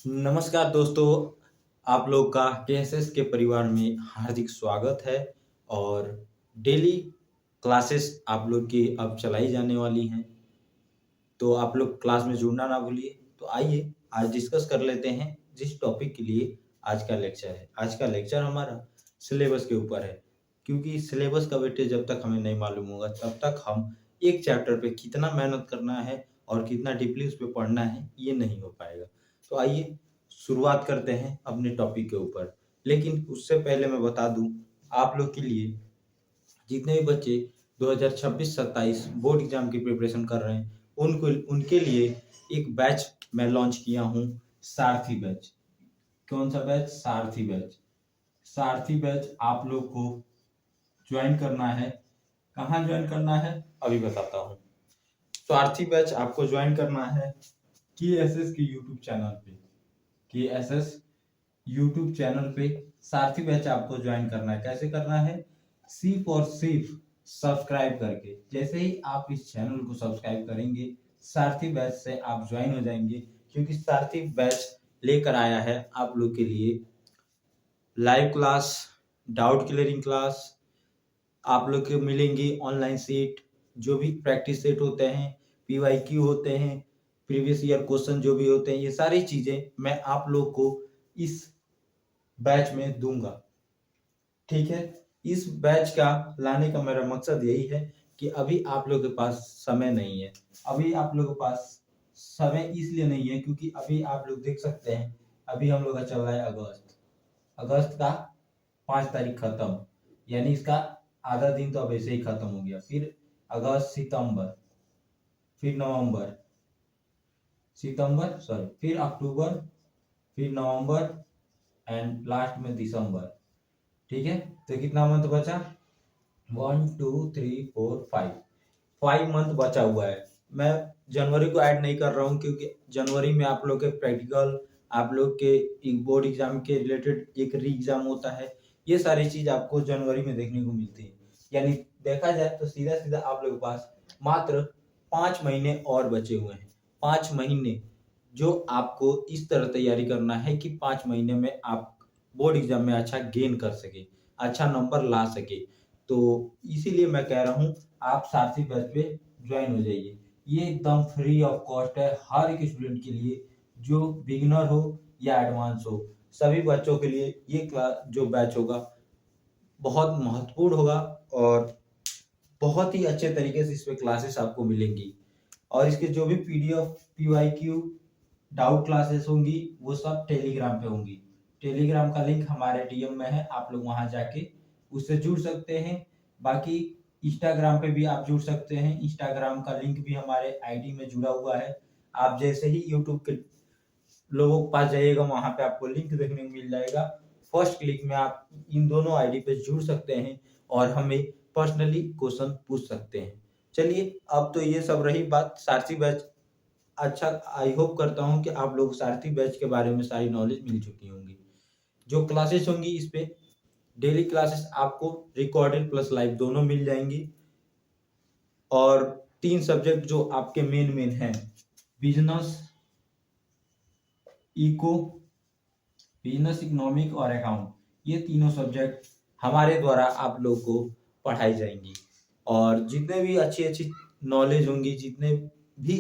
नमस्कार दोस्तों, आप लोग का केएसएस के परिवार में हार्दिक स्वागत है। और डेली क्लासेस आप लोग की अब चलाई जाने वाली हैं, तो आप लोग क्लास में जुड़ना ना भूलिए। तो आइए आज डिस्कस कर लेते हैं जिस टॉपिक के लिए आज का लेक्चर है। आज का लेक्चर हमारा सिलेबस के ऊपर है, क्योंकि सिलेबस का वेटेज जब तक हमें नहीं मालूम होगा तब तक हम एक चैप्टर पे कितना मेहनत करना है और कितना डीपली उस पे पढ़ना है ये नहीं हो पाएगा। तो आइए शुरुआत करते हैं अपने टॉपिक के ऊपर। लेकिन उससे पहले मैं बता दूं आप लोग के लिए, जितने भी बच्चे 2026-27 बोर्ड एग्जाम की प्रिपरेशन कर रहे हैं उनको उनके लिए एक बैच मैं लॉन्च किया हूँ, सारथी बैच। कौन सा बैच? सारथी बैच। सारथी बैच आप लोग को ज्वाइन करना है। कहाँ ज्वाइन करना है अभी बताता हूँ। सारथी बैच आपको ज्वाइन करना है केएसएस के यूट्यूब चैनल पे। केएसएस यूट्यूब चैनल पे सारथी बैच आपको ज्वाइन करना है। कैसे करना है? सिर्फ और सिर्फ सब्सक्राइब करके। जैसे ही आप इस चैनल को सब्सक्राइब करेंगे सारथी बैच से आप ज्वाइन हो जाएंगे, क्योंकि सारथी बैच लेकर आया है आप लोग के लिए live class, doubt clearing class, आप लोग को मिलेंगी ऑनलाइन सीट, जो भी प्रैक्टिस सेट होते हैं, पीवाईक्यू होते हैं, प्रीवियस ईयर क्वेश्चन जो भी होते हैं, ये सारी चीजें मैं आप लोग को इस बैच में दूंगा। ठीक है, इस बैच का लाने का मेरा मकसद यही है कि अभी आप लोगों के पास समय नहीं है। अभी आप लोगों के पास समय इसलिए नहीं है क्योंकि अभी आप लोग देख सकते हैं, अभी हम लोग का चल रहा है अगस्त। अगस्त का 5 तारीख खत्म, यानी इसका आधा दिन तो अब ऐसे ही खत्म हो गया। फिर अगस्त, सितंबर, फिर नवंबर, फिर अक्टूबर, फिर नवंबर एंड लास्ट में दिसंबर। ठीक है, तो कितना मंथ बचा? 1 2 3 4 5 बचा हुआ है। मैं जनवरी को ऐड नहीं कर रहा हूँ क्योंकि जनवरी में आप लोग के प्रैक्टिकल, आप लोग के बोर्ड एग्जाम के रिलेटेड एक री एग्जाम होता है। ये सारी चीज आपको जनवरी में देखने को मिलती है। यानी देखा जाए तो सीधा सीधा आप लोग के पास मात्र 5 महीने और बचे हुए हैं। 5 महीने जो आपको इस तरह तैयारी करना है कि 5 महीने में आप बोर्ड एग्जाम में अच्छा गेन कर सके, अच्छा नंबर ला सके। तो इसीलिए मैं कह रहा हूँ आप सारथी बैच पे ज्वाइन हो जाइए। ये एकदम फ्री ऑफ कॉस्ट है हर एक स्टूडेंट के लिए, जो बिगिनर हो या एडवांस हो, सभी बच्चों के लिए ये क्लास जो बैच होगा बहुत महत्वपूर्ण होगा और बहुत ही अच्छे तरीके से इस पे क्लासेस आपको मिलेंगी। और इसके जो भी पीडीएफ, पीवाईक्यू, डाउट क्लासेस होंगी वो सब टेलीग्राम पे होंगी। टेलीग्राम का लिंक हमारे डीएम में है, आप लोग वहां जाके उससे जुड़ सकते हैं। बाकी इंस्टाग्राम पे भी आप जुड़ सकते हैं, इंस्टाग्राम का लिंक भी हमारे आईडी में जुड़ा हुआ है। आप जैसे ही यूट्यूब के लोगों के पास जाइएगा वहां पे आपको लिंक देखने को मिल जाएगा। फर्स्ट क्लिक में आप इन दोनों आईडी पे जुड़ सकते हैं और हमें पर्सनली क्वेश्चन पूछ सकते हैं। चलिए, अब तो ये सब रही बात सारथी बैच। अच्छा, आई होप करता हूँ कि आप लोग सारथी बैच के बारे में सारी नॉलेज मिल चुकी होंगी। जो क्लासेस होंगी इस पे डेली क्लासेस आपको रिकॉर्डेड प्लस लाइव दोनों मिल जाएंगी। और 3 सब्जेक्ट जो आपके मेन हैं, बिजनेस, इको, बिजनेस इकोनॉमिक और अकाउंट, ये तीनों सब्जेक्ट हमारे द्वारा आप लोग को पढ़ाई जाएंगी। और जितने भी अच्छी अच्छी नॉलेज होंगी, जितने भी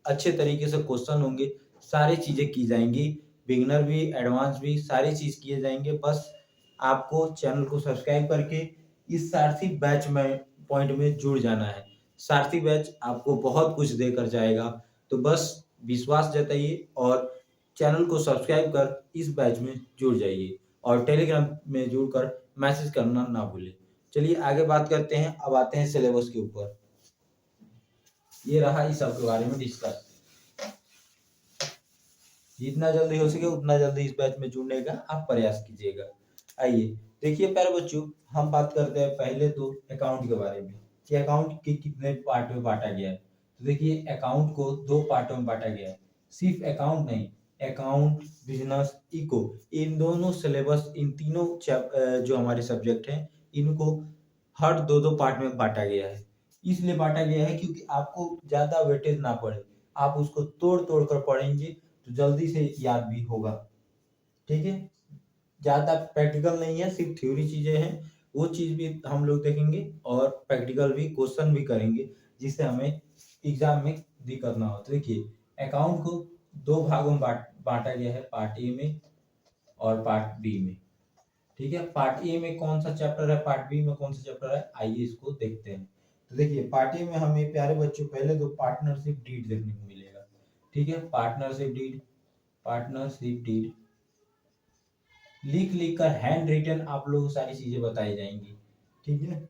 अच्छे तरीके से क्वेश्चन होंगे, सारी चीजें की जाएंगी। बिगिनर भी एडवांस भी सारी चीज किए जाएंगे। बस आपको चैनल को सब्सक्राइब करके इस सारथी बैच में पॉइंट में जुड़ जाना है। सारथी बैच आपको बहुत कुछ देकर जाएगा, तो बस विश्वास जताइए और चैनल को सब्सक्राइब कर इस बैच में जुड़ जाइए और टेलीग्राम में जुड़कर मैसेज करना ना भूलें। चलिए आगे बात करते हैं। अब आते हैं सिलेबस के ऊपर। ये रहा इस सब के बारे में डिस्कस। जितना जल्दी हो सके उतना जल्दी इस बैच में जुड़ने का आप प्रयास कीजिएगा। आइए देखिए प्यारे बच्चों, हम बात करते हैं पहले तो अकाउंट के बारे में कि अकाउंट के कितने पार्ट में बांटा गया है। तो देखिए, अकाउंट को 2 पार्टों में बांटा गया है। सिर्फ अकाउंट नहीं, अकाउंट, बिजनेस, इको, इन दोनों सिलेबस, इन तीनों जो हमारे सब्जेक्ट हैं, इनको हर 2-2 पार्ट में बांटा गया है। इसलिए बांटा गया है क्योंकि आपको ज्यादा वेटेज ना पड़े। आप उसको तोड़ तोड़ कर पढ़ेंगे तो जल्दी से याद भी होगा। ठीक है, ज्यादा प्रैक्टिकल नहीं है, सिर्फ थ्योरी चीजें हैं, वो चीज भी हम लोग देखेंगे और प्रैक्टिकल भी क्वेश्चन भी करेंगे जिससे हमें एग्जाम में दिक्कत ना हो। तो देखिए अकाउंट को दो भागों में बांटा गया है, पार्ट ए में और पार्ट बी में। ठीक है, पार्ट ए में कौन सा चैप्टर है, पार्ट बी में कौन सा चैप्टर है, आइए इसको देखते हैं। तो देखिए पार्ट ए में हमें प्यारे बच्चों पहले तो पार्टनरशिप डीड देखने को मिलेगा। ठीक है, पार्टनरशिप डीड, पार्टनरशिप डीड लिख लिख कर हैंड रिटन आप लोगों को सारी चीजें बताई जाएंगी। ठीक है,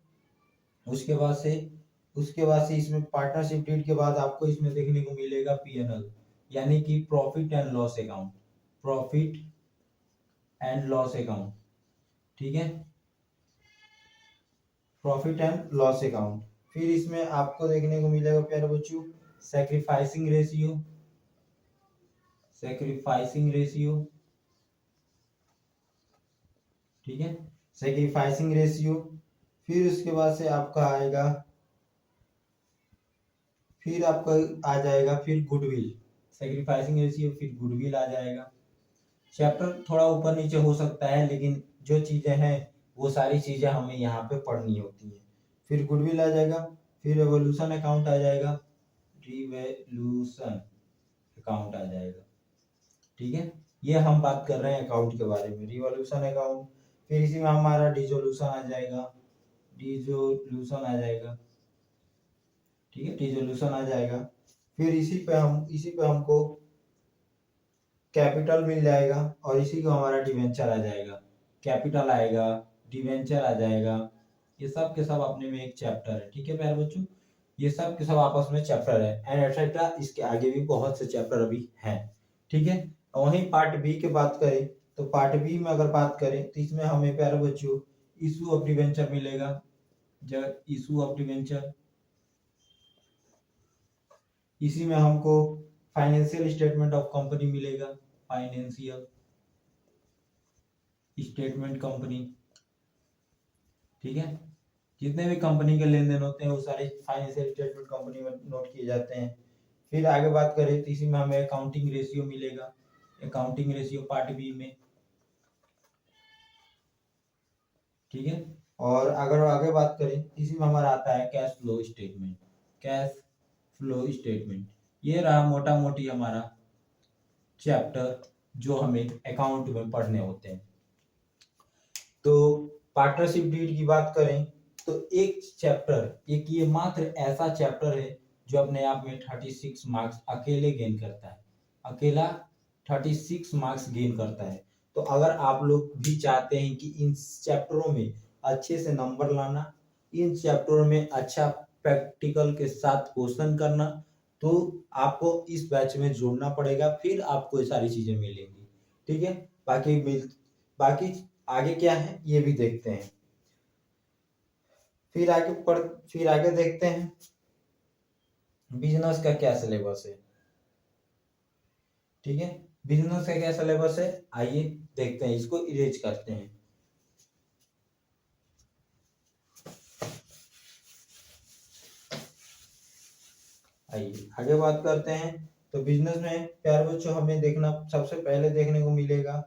उसके बाद से इसमें पार्टनरशिप डीड के बाद आपको इसमें देखने को मिलेगा पीएनएल, यानी कि profit and loss account, profit and loss account. ठीक है, प्रॉफिट एंड लॉस अकाउंट। फिर इसमें आपको देखने को मिलेगा प्यारे बच्चों सैक्रिफाइसिंग रेशियो, सैक्रिफाइसिंग रेशियो। ठीक है, सैक्रिफाइसिंग रेशियो। फिर उसके बाद से आपका आएगा, फिर आपका आ जाएगा फिर गुडविल, सैक्रिफाइसिंग रेशियो, फिर गुडविल आ जाएगा। चैप्टर थोड़ा ऊपर नीचे हो सकता है लेकिन जो चीजें हैं वो सारी चीजें हमें यहाँ पे पढ़नी होती है। फिर गुडविल आ जाएगा, फिर रेवोल्यूशन अकाउंट आ जाएगा, रिवोल्यूशन अकाउंट आ जाएगा। ठीक है, ये हम बात कर रहे हैं अकाउंट के बारे में, रिवोल्यूशन अकाउंट। फिर इसी में हमारा डिसोल्यूशन आ जाएगा, डिसोल्यूशन आ जाएगा। ठीक है, डिसोल्यूशन आ जाएगा। फिर इसी पे हमको कैपिटल मिल जाएगा और इसी को हमारा डिवेंचर आ जाएगा, कैपिटल आएगा, डिवेंचर आ जाएगा। ये सब के सब अपने में एक चैप्टर है। ठीक है प्यारे बच्चों, ये सब के सब आपस में चैप्टर है एंड एक्सेट्रा, इसके आगे भी बहुत से चैप्टर अभी हैं। ठीक है, और वहीं पार्ट बी की बात करें तो पार्ट बी में अगर बात करें तो इसमें हमें प्यारे बच्चों इशू ऑफ डिवेंचर मिलेगा, जब इशू ऑफ डिवेंचर, इसी में हमको फाइनेंशियल स्टेटमेंट ऑफ कंपनी मिलेगा, फाइनेंशियल स्टेटमेंट कंपनी। ठीक है, जितने भी कंपनी के लेन देन होते हैं वो सारे फाइनेंशियल स्टेटमेंट कंपनी में नोट किए जाते हैं। फिर आगे बात करें तो इसी में हमें अकाउंटिंग रेशियो मिलेगा, अकाउंटिंग रेशियो पार्ट बी में। ठीक है, और अगर आगे बात करें इसी में हमारा आता है cash flow statement, cash flow statement. ये रहा मोटा मोटी हमारा चैप्टर जो हमें अकाउंट में पढ़ने होते हैं। तो पार्टनरशिप डीड की बात करें तो एक चैप्टर, एक ये मात्र ऐसा चैप्टर है जो अपने आप में 36 मार्क्स अकेले गेन करता है, अकेला 36 मार्क्स गेन करता है। तो अगर आप लोग भी चाहते हैं कि इन चैप्टरों में अच्छे से नंबर लाना, इन चैप्टरों में अच्छा प्रैक्टिकल के साथ क्वेश्चन करना, तो आपको इस बैच में जोड़ना पड़ेगा, फिर आपको ये सारी चीजें मिलेंगी। ठीक है, बाकी आगे क्या है ये भी देखते हैं। फिर आगे देखते हैं बिजनेस का क्या सिलेबस है। ठीक है, बिजनेस का क्या सिलेबस है, आइए देखते हैं, इसको इरेज करते हैं। आइए आगे बात करते हैं। तो बिजनेस में प्यारे बच्चों हमें देखना, सबसे पहले देखने को मिलेगा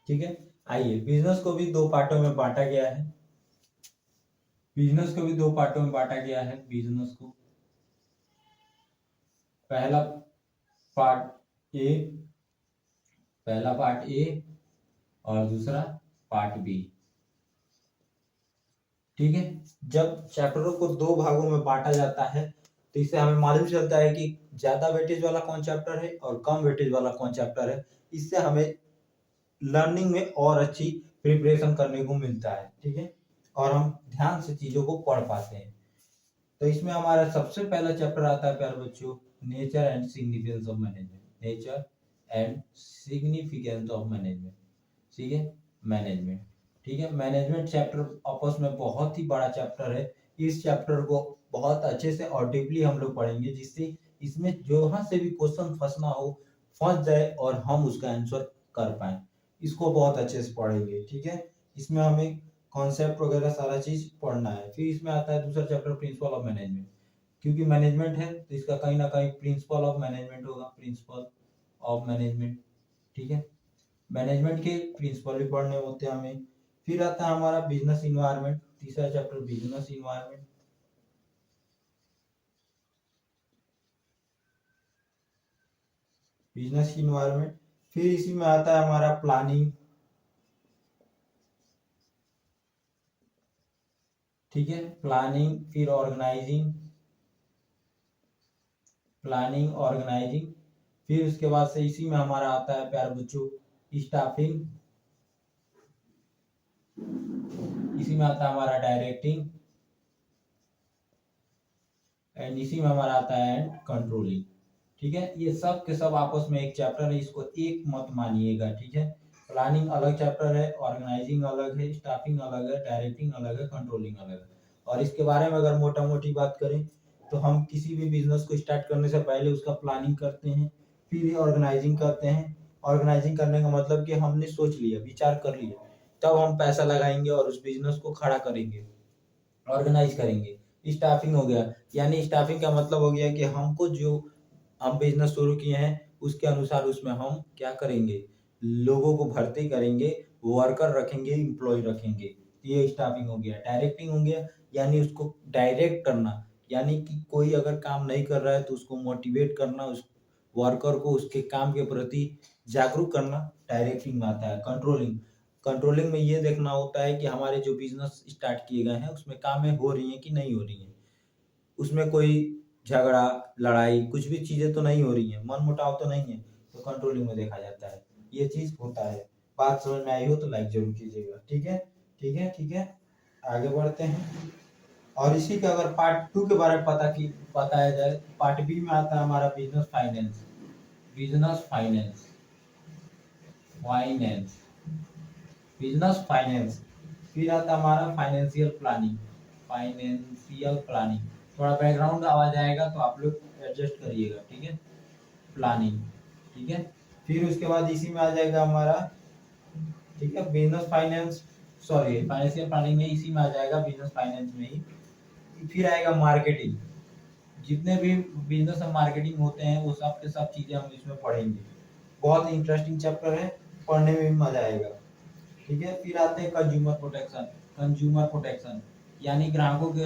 ठीक है, आइए बिजनेस को भी दो पार्टों में बांटा गया है, बिजनेस को भी दो पार्टों में बांटा गया है। बिजनेस को पहला पार्ट ए, पहला पार्ट ए और दूसरा पार्ट बी। ठीक है, जब चैप्टरों को दो भागों में बांटा जाता है तो इससे हमें मालूम चलता है कि ज्यादा वेटेज वाला कौन चैप्टर है और कम वेटेज वाला कौन चैप्टर है। इससे हमें लर्निंग में और अच्छी प्रिपरेशन करने को मिलता है। ठीक है, और हम ध्यान से चीजों को पढ़ पाते हैं। तो इसमें हमारा सबसे पहला चैप्टर आता है प्यारे बच्चों, nature and significance of management, nature and significance of management. ठीक है, मैनेजमेंट। ठीक है, मैनेजमेंट चैप्टर आपस में बहुत ही बड़ा चैप्टर है। इस चैप्टर को बहुत अच्छे से और डीपली हम लोग पढ़ेंगे, जिससे इसमें जहाँ से भी क्वेश्चन फंसना हो फंस जाए और हम उसका आंसर कर पाए। इसको बहुत अच्छे से पढ़ेंगे। ठीक है, इसमें हमें कॉन्सेप्ट वगैरह सारा चीज पढ़ना है। फिर इसमें आता है दूसरा चैप्टर प्रिंसिपल ऑफ मैनेजमेंट। क्योंकि मैनेजमेंट है तो इसका कहीं ना कहीं प्रिंसिपल ऑफ मैनेजमेंट होगा, प्रिंसिपल ऑफ मैनेजमेंट। ठीक है, मैनेजमेंट के प्रिंसिपल भी पढ़ने होते हैं हमें। फिर आता है हमारा बिजनेस इन्वायरमेंट, तीसरा chapter business environment. Business environment. फिर इसी में आता है हमारा प्लानिंग। ठीक है, प्लानिंग, फिर ऑर्गेनाइजिंग, प्लानिंग ऑर्गेनाइजिंग। फिर उसके बाद से इसी में हमारा आता है प्यारे बच्चों स्टाफिंग। इसी में आता है हमारा डायरेक्टिंग एंड इसी में हमारा आता है एंड कंट्रोलिंग। ठीक है, ये सब के सब आपस में एक चैप्टर है, इसको एक मत मानिएगा। ठीक है, प्लानिंग अलग चैप्टर है, ऑर्गेनाइजिंग अलग है, स्टाफिंग अलग है, डायरेक्टिंग अलग है, कंट्रोलिंग अलग है। और इसके बारे में अगर मोटा मोटी बात करें तो हम किसी भी बिजनेस को स्टार्ट करने से पहले उसका प्लानिंग करते हैं, फिर ऑर्गेनाइजिंग करते हैं। ऑर्गेनाइजिंग करने का मतलब कि हमने सोच लिया, विचार कर लिया, तब हम पैसा लगाएंगे और उस बिजनेस को खड़ा करेंगे, ऑर्गेनाइज करेंगे। स्टाफिंग हो गया, यानी स्टाफिंग का मतलब हो गया कि हमको जो हम बिजनेस शुरू किए हैं उसके अनुसार उसमें हम क्या करेंगे, लोगों को भर्ती करेंगे, वर्कर रखेंगे, एम्प्लॉय रखेंगे। ये स्टाफिंग हो गया। डायरेक्टिंग हो गया, यानी उसको डायरेक्ट करना, यानी कि कोई अगर काम नहीं कर रहा है तो उसको मोटिवेट करना, उस वर्कर को उसके काम के प्रति जागरूक करना, डायरेक्टिंग में आता है। कंट्रोलिंग, कंट्रोलिंग में ये देखना होता है कि हमारे जो बिजनेस स्टार्ट किए गए हैं उसमें कामें हो रही हैं कि नहीं हो रही हैं, उसमें कोई झगड़ा लड़ाई कुछ भी चीजें तो नहीं हो रही हैं, मन मुटाव तो नहीं है, तो कंट्रोलिंग में देखा जाता है। ये चीज होता है। बात समझ में आई हो तो लाइक जरूर कीजिएगा। ठीक है, ठीक है, ठीक है, आगे बढ़ते हैं। और इसी का अगर पार्ट टू के बारे में बताया जाए, पार्ट बी में आता है हमारा business finance. Business finance, finance, business finance. फिर आता है हमारा फाइनेंशियल प्लानिंग। फाइनेंशियल प्लानिंग, थोड़ा बैकग्राउंड आवाज आएगा तो आप लोग एडजस्ट करिएगा। ठीक है, प्लानिंग। ठीक है, फिर उसके बाद इसी में आ जाएगा हमारा, ठीक है, business finance, sorry financial planning में इसी में आ जाएगा, बिजनेस फाइनेंस में ही। फिर आएगा मार्केटिंग। जितने भी बिजनेस और मार्केटिंग होते हैं वो सब के सब चीजें हम इसमें पढ़ेंगे। बहुत इंटरेस्टिंग चैप्टर है, पढ़ने में भी मजा आएगा। ठीक है, फिर आते हैं कंज्यूमर प्रोटेक्शन। कंज्यूमर प्रोटेक्शन यानी ग्राहकों के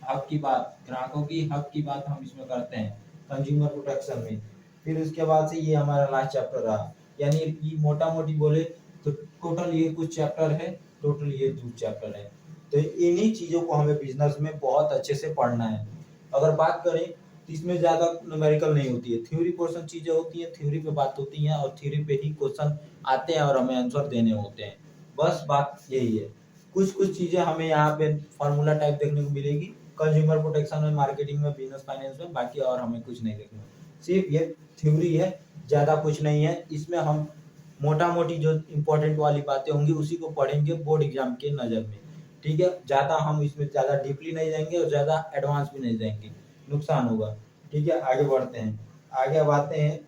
हक की बात, ग्राहकों की हक की बात हम इसमें करते हैं कंज्यूमर प्रोटेक्शन में। फिर उसके बाद से ये हमारा लास्ट चैप्टर रहा, यानी ये मोटा मोटी बोले तो टोटल ये कुछ चैप्टर है, टोटल ये 2 चैप्टर है। तो इन्हीं चीजों को हमें बिजनेस में बहुत अच्छे से पढ़ना है। अगर बात करें तो इसमें ज्यादा न्यूमेरिकल नहीं होती है, थ्योरी पोर्शन चीजें होती हैं, थ्योरी पे बात होती है और थ्योरी पे ही क्वेश्चन आते हैं और हमें आंसर देने होते हैं। बस बात यही है। कुछ कुछ चीजें हमें यहाँ पे फार्मूला टाइप देखने को मिलेगी कंज्यूमर प्रोटेक्शन में, मार्केटिंग में, बिजनेस फाइनेंस में, बाकी और हमें कुछ नहीं देखना। सिर्फ ये थ्योरी है, ज्यादा कुछ नहीं है। इसमें हम मोटा मोटी जो इम्पोर्टेंट वाली बातें होंगी उसी को पढ़ेंगे बोर्ड एग्जाम के नजर में। ठीक है, ज्यादा हम इसमें ज्यादा डीपली नहीं जाएंगे और ज्यादा एडवांस भी नहीं जाएंगे, नुकसान होगा। ठीक है, आगे बढ़ते हैं। आगे अब आते हैं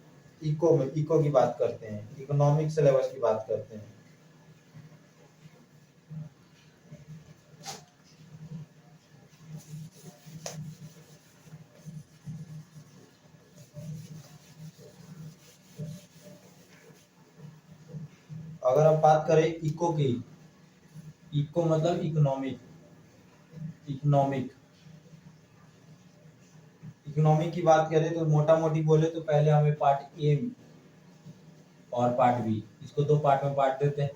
इको में, इको की बात करते हैं, इकोनॉमिक सिलेबस की बात करते हैं। अगर हम बात करें इको की, इको मतलब इकोनॉमिक, इकोनॉमिक, इकोनॉमिक की बात करें तो मोटा मोटी बोले तो पहले हमें पार्ट ए और पार्ट बी, इसको 2 पार्ट में बांट देते हैं।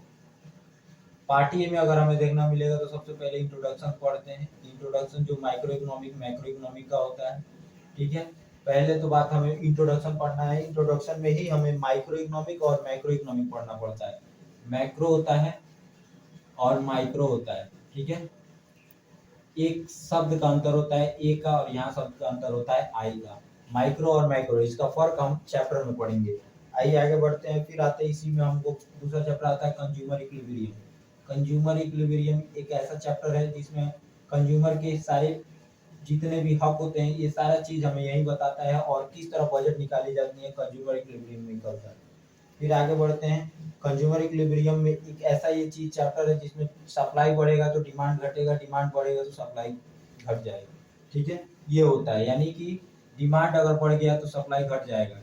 पार्ट ए में अगर हमें देखना मिलेगा तो सबसे पहले इंट्रोडक्शन पढ़ते हैं। इंट्रोडक्शन जो माइक्रो इकोनॉमिक मैक्रो इकोनॉमिक का होता है। ठीक है, पहले तो बात हमें इंट्रोडक्शन पढ़ना है। इंट्रोडक्शन में ही हमें माइक्रो इकोनॉमिक और मैक्रो इकोनॉमिक पढ़ना पड़ता है। मैक्रो होता है और माइक्रो होता है। ठीक है, एक शब्द का अंतर होता है ए का और यहाँ शब्द का अंतर होता है आई का। माइक्रो और मैक्रो, इसका फर्क हम चैप्टर में पढ़ेंगे। आइए आगे बढ़ते हैं। फिर आते हैं इसी में हमको दूसरा चैप्टर आता है कंज्यूमर इक्विलिब्रियम। कंज्यूमर इक्विलिब्रियम एक ऐसा चैप्टर है जिसमें कंज्यूमर के सारे जितने भी हक होते हैं ये सारा चीज हमें यही बताता है और किस तरह बजट निकाली जाती है कंज्यूमर इक्विलिब्रियम में निकलता है। फिर आगे बढ़ते हैं। कंज्यूमर इक्विलिब्रियम में एक ऐसा ये चीज चैप्टर है जिसमें सप्लाई बढ़ेगा तो डिमांड घटेगा, डिमांड बढ़ेगा तो सप्लाई घट जाएगा। ठीक है, ये होता है, यानी कि डिमांड अगर बढ़ गया तो सप्लाई घट जाएगा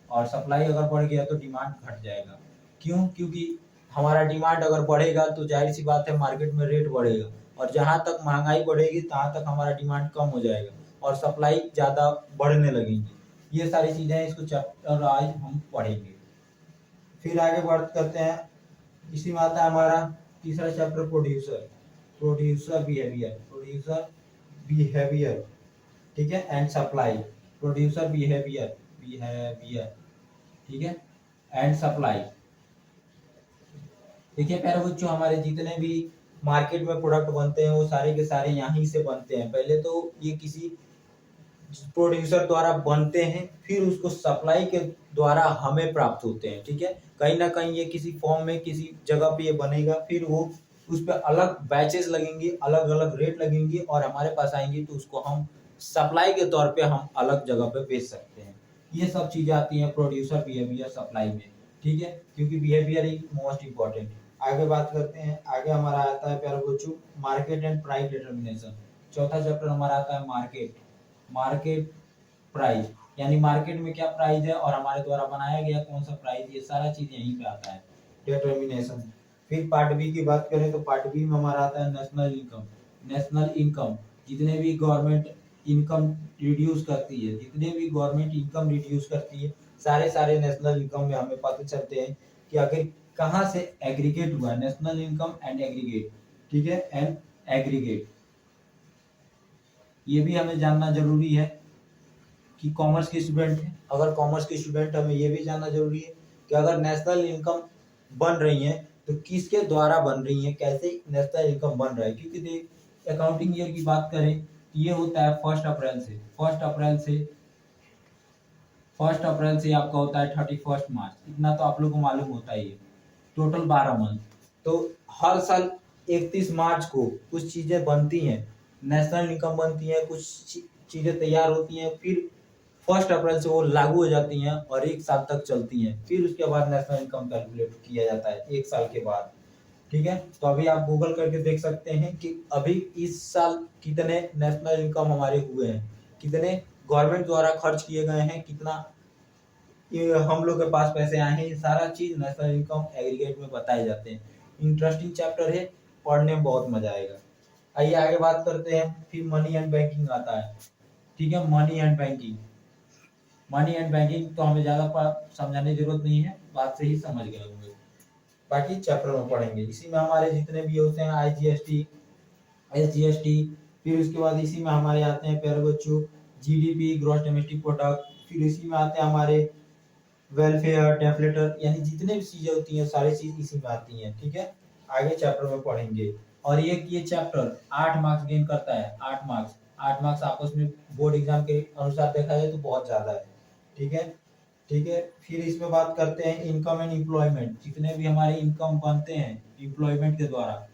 और सप्लाई अगर बढ़ गया तो डिमांड घट जाएगा। क्यों? क्योंकि हमारा डिमांड अगर बढ़ेगा तो जाहिर सी बात है मार्केट में रेट बढ़ेगा और जहां तक महंगाई बढ़ेगी तहां तक हमारा डिमांड कम हो जाएगा और सप्लाई ज्यादा बढ़ने लगेगी। ये सारी चीजें इसको चैप्टर आज हम पढ़ेंगे। फिर आगे बात करते हैं, इसी में आता है हमारा तीसरा chapter producer. Producer behaviour, producer behaviour, ठीक है, and supply. Producer behaviour, behaviour, ठीक है, एंड सप्लाई। देखिए प्यारे बच्चों, हमारे जितने भी मार्केट में प्रोडक्ट बनते हैं वो सारे के सारे यहीं से बनते हैं। पहले तो ये किसी प्रोड्यूसर द्वारा बनते हैं, फिर उसको सप्लाई के द्वारा हमें प्राप्त होते हैं। ठीक है, कहीं ना कहीं ये किसी फॉर्म में किसी जगह पे ये बनेगा, फिर वो उस पर अलग बैचेस लगेंगे, अलग अलग रेट लगेंगे और हमारे पास आएंगे तो उसको हम सप्लाई के तौर पे हम अलग जगह पे बेच सकते हैं। ये सब चीजें आती हैं प्रोड्यूसर बिहेवियर सप्लाई में। ठीक है, क्योंकि बिहेवियर इज मोस्ट इम्पोर्टेंट। आगे बात करते हैं, आगे हमारा आता है प्यारे बच्चों मार्केट एंड प्राइस डिटर्मिनेशन। चौथा चैप्टर हमारा आता है मार्केट। मार्केट प्राइस, यानी मार्केट में क्या प्राइस है और हमारे द्वारा बनाया गया कौन सा प्राइस, ये सारा चीज यहीं पे आता है, डिटर्मिनेशन। फिर पार्ट बी की बात करें तो पार्ट बी में हमारा आता है नेशनल इनकम। नेशनल इनकम, जितने भी गवर्नमेंट इनकम रिड्यूस करती है, जितने भी गवर्नमेंट इनकम रिड्यूस करती है, सारे सारे नेशनल इनकम में हमें पता चलते हैं कि आखिर कहाँ से एग्रीगेट हुआ, नेशनल इनकम एंड एग्रीगेट। ठीक है, एंड एग्रीगेट, ये भी हमें जानना जरूरी है कि कॉमर्स के स्टूडेंट हैं, अगर कॉमर्स के स्टूडेंट हमें ये भी जानना जरूरी है कि अगर नेशनल इनकम बन रही है तो किसके द्वारा बन रही है, कैसे नेशनल इनकम बन रहा है। क्योंकि देख अकाउंटिंग ईयर की बात करें ये होता है 1 अप्रैल से, 1 अप्रैल से 1 अप्रैल से आपका होता है 31 मार्च, इतना तो आप लोग को मालूम होता ही है। टोटल 12 मंथ, तो हर साल 31 मार्च को कुछ चीजें बनती हैं, नेशनल इनकम बनती है, कुछ चीजें तैयार होती हैं, फिर 1 अप्रैल से वो लागू हो जाती हैं और 1 साल तक चलती हैं। फिर उसके बाद नेशनल इनकम कैलकुलेट किया जाता है 1 साल के बाद। ठीक है, तो अभी आप गूगल करके देख सकते हैं कि अभी इस साल कितने नेशनल इनकम हमारे हुए हैं, कितने गवर्नमेंट द्वारा खर्च किए गए हैं, कितना ये हम लोग के पास पैसे आए हैं, ये सारा चीज नेशनल इनकम एग्रीगेट में बताए जाते हैं। इंटरेस्टिंग चैप्टर है, पढ़ने में बहुत मजा आएगा। आइए आगे बात करते हैं। फिर मनी एंड बैंकिंग आता है। ठीक है, money and banking. Money and banking तो हमें ज्यादा समझाने की जरूरत नहीं है, बात से ही समझ गए होंगे, बाकी चैप्टर में पढ़ेंगे। इसी में हमारे जितने भी होते हैं IGST, SGST, फिर उसके बाद इसी में हमारे आते हैं प्यारे बच्चों GDP, ग्रॉस डोमेस्टिक प्रोडक्ट, फिर इसी में आते हैं हमारे वेलफेयर, डेफलेटर, यानी जितने भी चीजें होती हैं सारी चीज इसी में आती हैं। ठीक है, आगे चैप्टर में पढ़ेंगे। और ये चैप्टर 8 मार्क्स गेन करता है, 8 मार्क्स। 8 मार्क्स आपस में बोर्ड एग्जाम के अनुसार देखा जाए तो बहुत ज्यादा है। ठीक है, ठीक है। फिर इसमें बात करते हैं इनकम एंड एम्प्लॉयमेंट, जितने भी हमारे इनकम बनते हैं एम्प्लॉयमेंट के द्वारा,